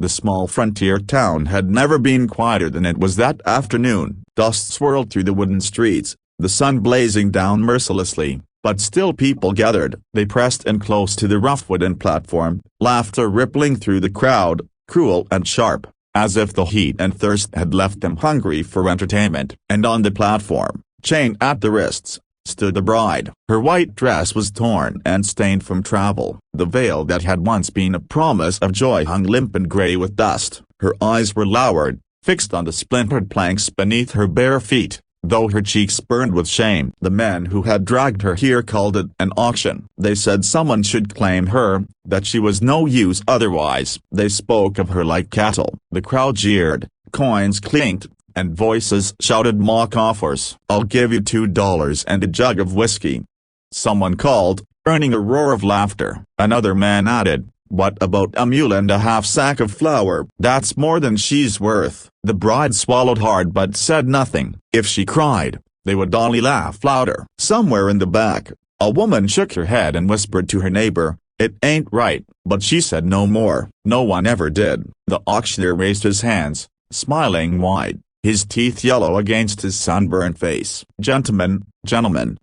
The small frontier town had never been quieter than it was that afternoon. Dust swirled through the wooden streets, the sun blazing down mercilessly, but still people gathered. They pressed in close to the rough wooden platform, laughter rippling through the crowd, cruel and sharp, as if the heat and thirst had left them hungry for entertainment. And on the platform, chained at the wrists, stood the bride. Her white dress was torn and stained from travel. The veil that had once been a promise of joy hung limp and gray with dust. Her eyes were lowered, fixed on the splintered planks beneath her bare feet, though her cheeks burned with shame. The men who had dragged her here called it an auction. They said someone should claim her, that she was no use otherwise. They spoke of her like cattle. The crowd jeered, coins clinked, and voices shouted mock offers. "I'll give you $2 and a jug of whiskey," someone called, earning a roar of laughter. Another man added, "What about a mule and a half-sack of flour?" "That's more than she's worth." The bride swallowed hard but said nothing. If she cried, they would only laugh louder. Somewhere in the back, a woman shook her head and whispered to her neighbor, "It ain't right," but she said no more. No one ever did. The auctioneer raised his hands, smiling wide, his teeth yellow against his sunburned face. Gentlemen,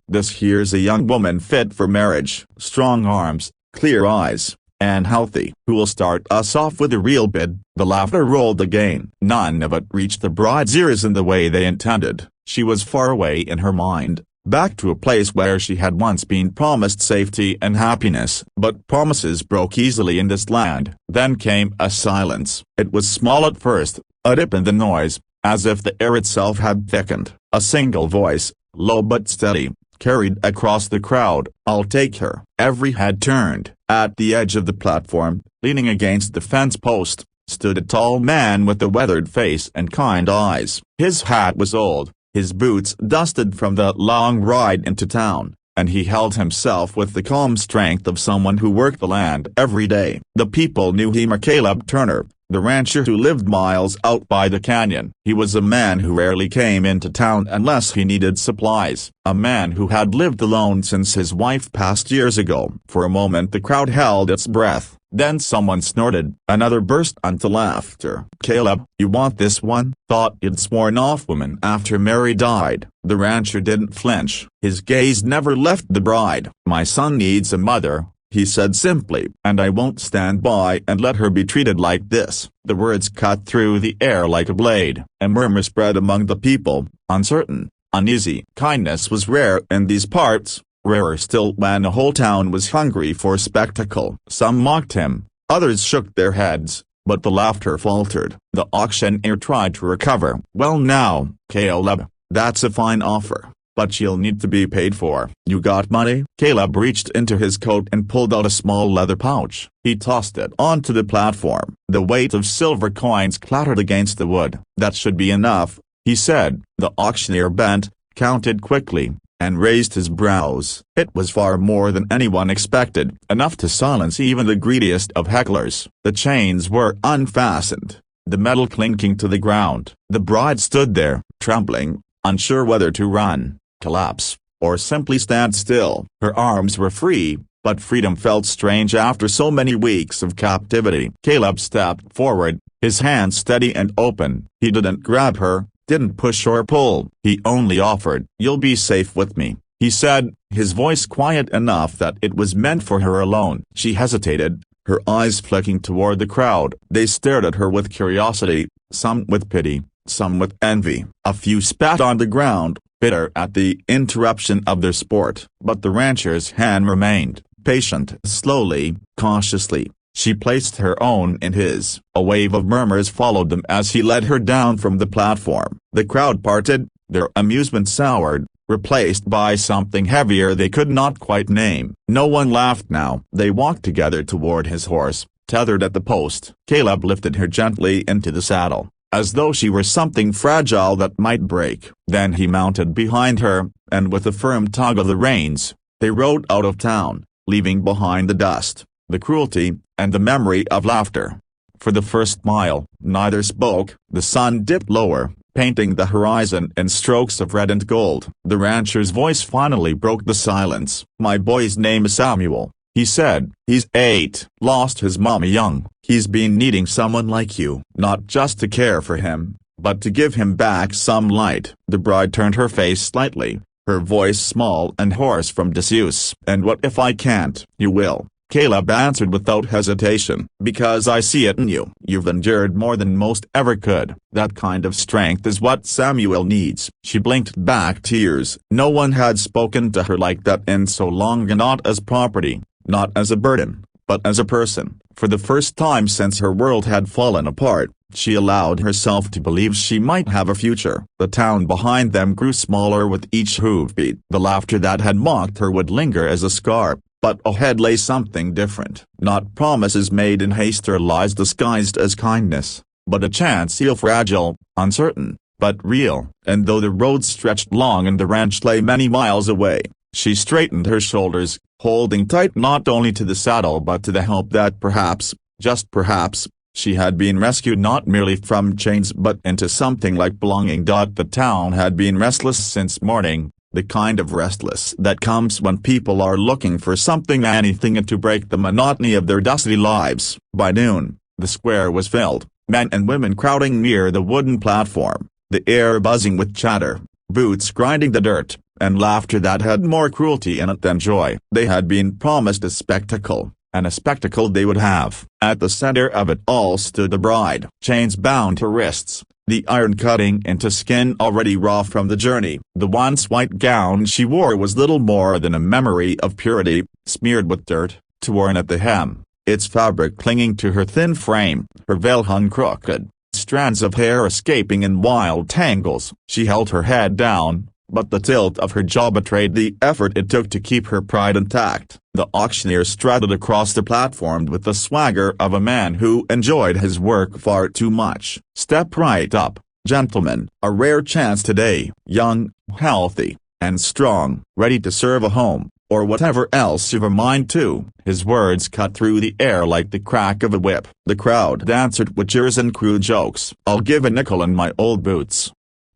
this here's a young woman fit for marriage. Strong arms, clear eyes, and healthy. Who'll start us off with a real bid?" The laughter rolled again. None of it reached the bride's ears in the way they intended. She was far away in her mind, back to a place where she had once been promised safety and happiness. But promises broke easily in this land. Then came a silence. It was small at first, a dip in the noise, as if the air itself had thickened. A single voice, low but steady, carried across the crowd, "I'll take her." Every head turned. At the edge of the platform, leaning against the fence post, stood a tall man with a weathered face and kind eyes. His hat was old, his boots dusted from the long ride into town, and he held himself with the calm strength of someone who worked the land every day. The people knew him as Caleb Turner, the rancher who lived miles out by the canyon. He was a man who rarely came into town unless he needed supplies. A man who had lived alone since his wife passed years ago. For a moment the crowd held its breath. Then someone snorted. Another burst into laughter. "Caleb, you want this one?" Thought you'd sworn off women after Mary died. The rancher didn't flinch. His gaze never left the bride. "My son needs a mother," he said simply, "and I won't stand by and let her be treated like this." The words cut through the air like a blade. A murmur spread among the people, uncertain, uneasy. Kindness was rare in these parts, rarer still when a whole town was hungry for spectacle. Some mocked him, others shook their heads, but the laughter faltered. The auctioneer tried to recover. "Well now, Caleb, that's a fine offer, but you'll need to be paid for. You got money?" Caleb reached into his coat and pulled out a small leather pouch. He tossed it onto the platform. The weight of silver coins clattered against the wood. "That should be enough," he said. The auctioneer bent, counted quickly, and raised his brows. It was far more than anyone expected, enough to silence even the greediest of hecklers. The chains were unfastened, the metal clinking to the ground. The bride stood there, trembling, unsure whether to run, collapse, or simply stand still. Her arms were free, but freedom felt strange after so many weeks of captivity. Caleb stepped forward, his hands steady and open. He didn't grab her, didn't push or pull. He only offered. "You'll be safe with me," he said, his voice quiet enough that it was meant for her alone. She hesitated, her eyes flicking toward the crowd. They stared at her with curiosity, some with pity, some with envy. A few spat on the ground, bitter at the interruption of their sport. But the rancher's hand remained, patient. Slowly, cautiously, she placed her own in his. A wave of murmurs followed them as he led her down from the platform. The crowd parted, their amusement soured, replaced by something heavier they could not quite name. No one laughed now. They walked together toward his horse, tethered at the post. Caleb lifted her gently into the saddle, as though she were something fragile that might break. Then he mounted behind her, and with a firm tug of the reins, they rode out of town, leaving behind the dust, the cruelty, and the memory of laughter. For the first mile, neither spoke. The sun dipped lower, painting the horizon in strokes of red and gold. The rancher's voice finally broke the silence. "My boy's name is Samuel," He said, "He's 8, lost his mommy young. He's been needing someone like you, not just to care for him, but to give him back some light." The bride turned her face slightly, her voice small and hoarse from disuse. "And what if I can't?" "You will," Caleb answered without hesitation. "Because I see it in you. You've endured more than most ever could. That kind of strength is what Samuel needs." She blinked back tears. No one had spoken to her like that in so long, and not as property, not as a burden, but as a person. For the first time since her world had fallen apart, she allowed herself to believe she might have a future. The town behind them grew smaller with each hoofbeat. The laughter that had mocked her would linger as a scar. But ahead lay something different. Not promises made in haste or lies disguised as kindness, but a chance heal fragile, uncertain, but real. And though the road stretched long and the ranch lay many miles away, she straightened her shoulders, holding tight not only to the saddle but to the hope that perhaps, just perhaps, she had been rescued not merely from chains but into something like belonging. The town had been restless since morning. The kind of restless that comes when people are looking for something, anything, to break the monotony of their dusty lives. By noon, the square was filled, men and women crowding near the wooden platform, the air buzzing with chatter, boots grinding the dirt, and laughter that had more cruelty in it than joy. They had been promised a spectacle, and a spectacle they would have. At the center of it all stood the bride, chains bound her wrists, the iron cutting into skin already raw from the journey. The once white gown she wore was little more than a memory of purity, smeared with dirt, torn at the hem, its fabric clinging to her thin frame. Her veil hung crooked, strands of hair escaping in wild tangles. She held her head down, but the tilt of her jaw betrayed the effort it took to keep her pride intact. The auctioneer strutted across the platform with the swagger of a man who enjoyed his work far too much. "Step right up, gentlemen. A rare chance today. Young, healthy, and strong. Ready to serve a home, or whatever else you've a mind to." His words cut through the air like the crack of a whip. The crowd answered with cheers and crude jokes. "I'll give a nickel in my old boots."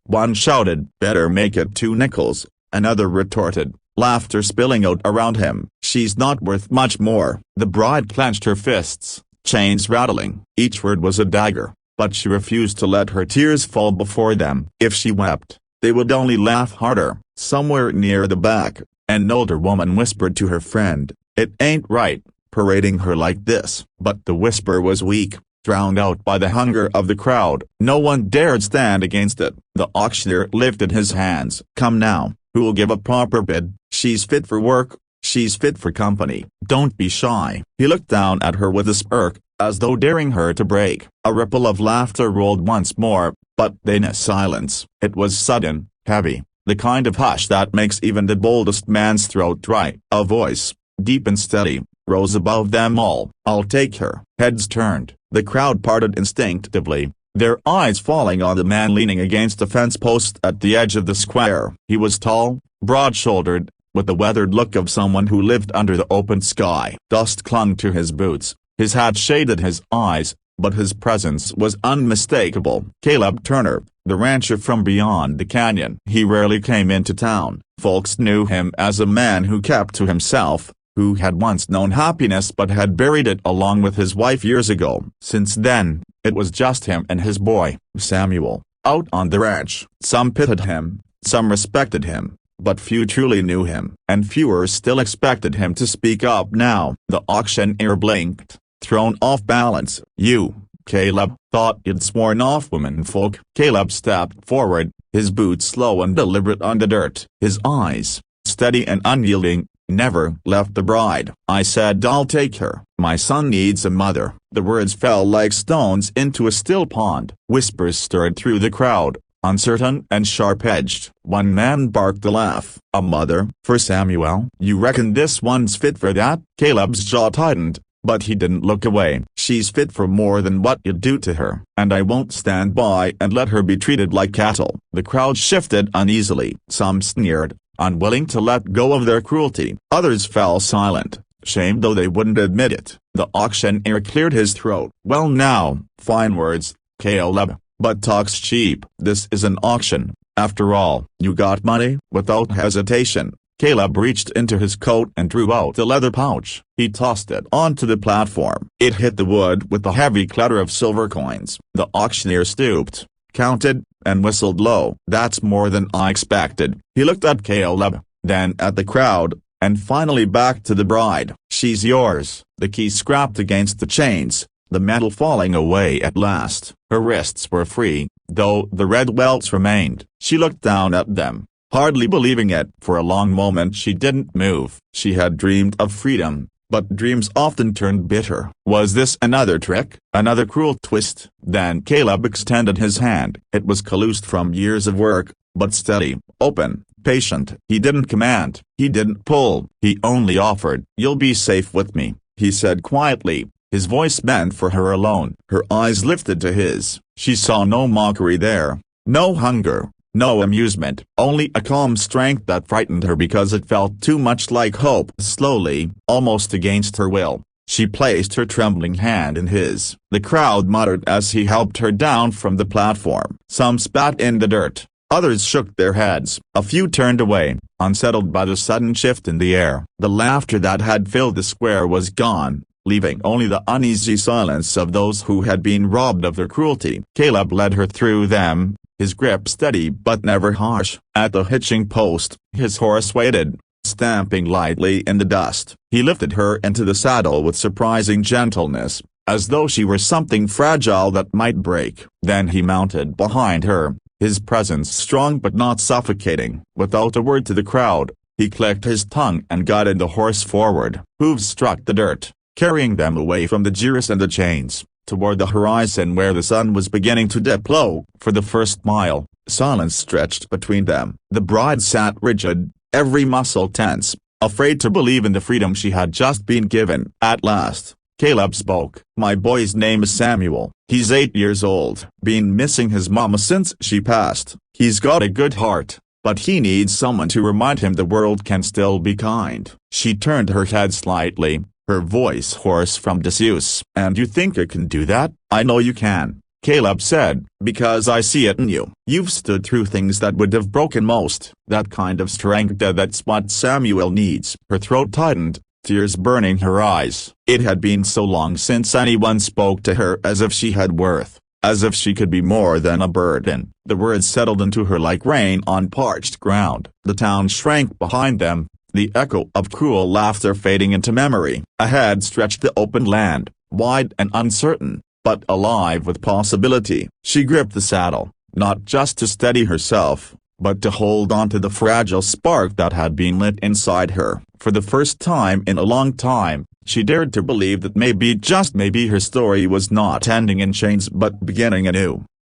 One shouted, "Better make it 2 nickels." Another retorted, laughter spilling out around him. "She's not worth much more." The bride clenched her fists, chains rattling. Each word was a dagger, but she refused to let her tears fall before them. If she wept, they would only laugh harder. Somewhere near the back, an older woman whispered to her friend, "It ain't right, parading her like this." But the whisper was weak, drowned out by the hunger of the crowd. No one dared stand against it. The auctioneer lifted his hands. "Come now, who'll give a proper bid? She's fit for work, she's fit for company. Don't be shy." He looked down at her with a smirk, as though daring her to break. A ripple of laughter rolled once more, but then a silence. It was sudden, heavy, the kind of hush that makes even the boldest man's throat dry. A voice, deep and steady, rose above them all. "I'll take her." Heads turned. The crowd parted instinctively, their eyes falling on the man leaning against a fence post at the edge of the square. He was tall, broad-shouldered, with the weathered look of someone who lived under the open sky. Dust clung to his boots, his hat shaded his eyes, but his presence was unmistakable. Caleb Turner, the rancher from beyond the canyon. He rarely came into town. Folks knew him as a man who kept to himself, who had once known happiness but had buried it along with his wife years ago. Since then, it was just him and his boy, Samuel, out on the ranch. Some pitied him, some respected him, but few truly knew him, and fewer still expected him to speak up now. The auctioneer blinked, thrown off balance. "You, Caleb, thought you'd sworn off womenfolk." Caleb stepped forward, his boots slow and deliberate on the dirt. His eyes, steady and unyielding, never left the bride. "I said I'll take her. My son needs a mother." The words fell like stones into a still pond. Whispers stirred through the crowd, uncertain and sharp-edged. One man barked a laugh. "A mother? For Samuel? You reckon this one's fit for that?" Caleb's jaw tightened, but he didn't look away. "She's fit for more than what you do to her, and I won't stand by and let her be treated like cattle." The crowd shifted uneasily. Some sneered, unwilling to let go of their cruelty. Others fell silent, shamed though they wouldn't admit it. The auctioneer cleared his throat. "Well now, fine words, Caleb, but talk's cheap. This is an auction, after all." "You got money?" Without hesitation, Caleb reached into his coat and drew out the leather pouch. He tossed it onto the platform. It hit the wood with a heavy clatter of silver coins. The auctioneer stooped, counted, and whistled low. "That's more than I expected." He looked at Caleb, then at the crowd, and finally back to the bride. "She's yours." The key scrapped against the chains, the metal falling away at last. Her wrists were free, though the red welts remained. She looked down at them, hardly believing it. For a long moment she didn't move. She had dreamed of freedom, but dreams often turned bitter. Was this another trick, another cruel twist? Then Caleb extended his hand. It was calloused from years of work, but steady, open, patient. He didn't command, he didn't pull, he only offered. "You'll be safe with me," he said quietly, his voice meant for her alone. Her eyes lifted to his. She saw no mockery there, no hunger, no amusement, only a calm strength that frightened her because it felt too much like hope. Slowly, almost against her will, she placed her trembling hand in his. The crowd muttered as he helped her down from the platform. Some spat in the dirt, others shook their heads. A few turned away, unsettled by the sudden shift in the air. The laughter that had filled the square was gone, leaving only the uneasy silence of those who had been robbed of their cruelty. Caleb led her through them, his grip steady but never harsh. At the hitching post, his horse waited, stamping lightly in the dust. He lifted her into the saddle with surprising gentleness, as though she were something fragile that might break. Then he mounted behind her, his presence strong but not suffocating. Without a word to the crowd, he clicked his tongue and guided the horse forward. Hooves struck the dirt, carrying them away from the jeers and the chains, toward the horizon where the sun was beginning to dip low. For the first mile, silence stretched between them. The bride sat rigid, every muscle tense, afraid to believe in the freedom she had just been given. At last, Caleb spoke. "My boy's name is Samuel. He's 8 years old. Been missing his mama since she passed. He's got a good heart, but he needs someone to remind him the world can still be kind." She turned her head slightly, her voice hoarse from disuse. "And you think I can do that?" "I know you can," Caleb said, "because I see it in you. You've stood through things that would have broken most. That kind of strength, that's what Samuel needs." Her throat tightened, tears burning her eyes. It had been so long since anyone spoke to her as if she had worth, as if she could be more than a burden. The words settled into her like rain on parched ground. The town shrank behind them, the echo of cruel laughter fading into memory. Ahead stretched the open land, wide and uncertain, but alive with possibility. She gripped the saddle, not just to steady herself, but to hold on to the fragile spark that had been lit inside her. For the first time in a long time, she dared to believe that maybe, just maybe, her story was not ending in chains but beginning anew.